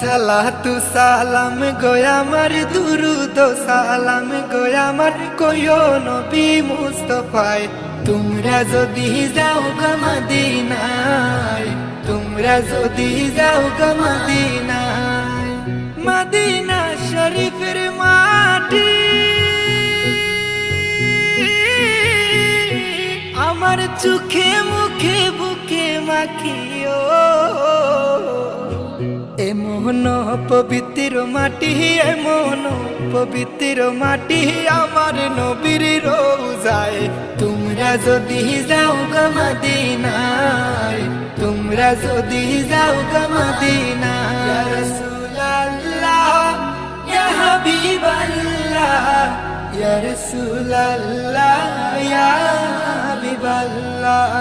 সালাতু সালাম গো আমার দুরুদ সালাম গো আমার কইও নবী মুস্তাফায় তোমরা যদি যাও গো মদিনায় তোমরা যদি যাও গো মদিনায় মদিনা শরীফের মাটি আমার চোখে মুখে বুকে মাখিও এমন পবিত্র মাটি এমন পবিত্র মাটি আমার নবীর রোজায় তোমরা যদি যাও গো মদিনায় তোমরা যদি যাও গো মদিনায় ইয়া রাসূলুল্লাহ ইয়া হাবিবাল্লাহ ইয়া রাসূলুল্লাহ ইয়া হাবিবাল্লাহ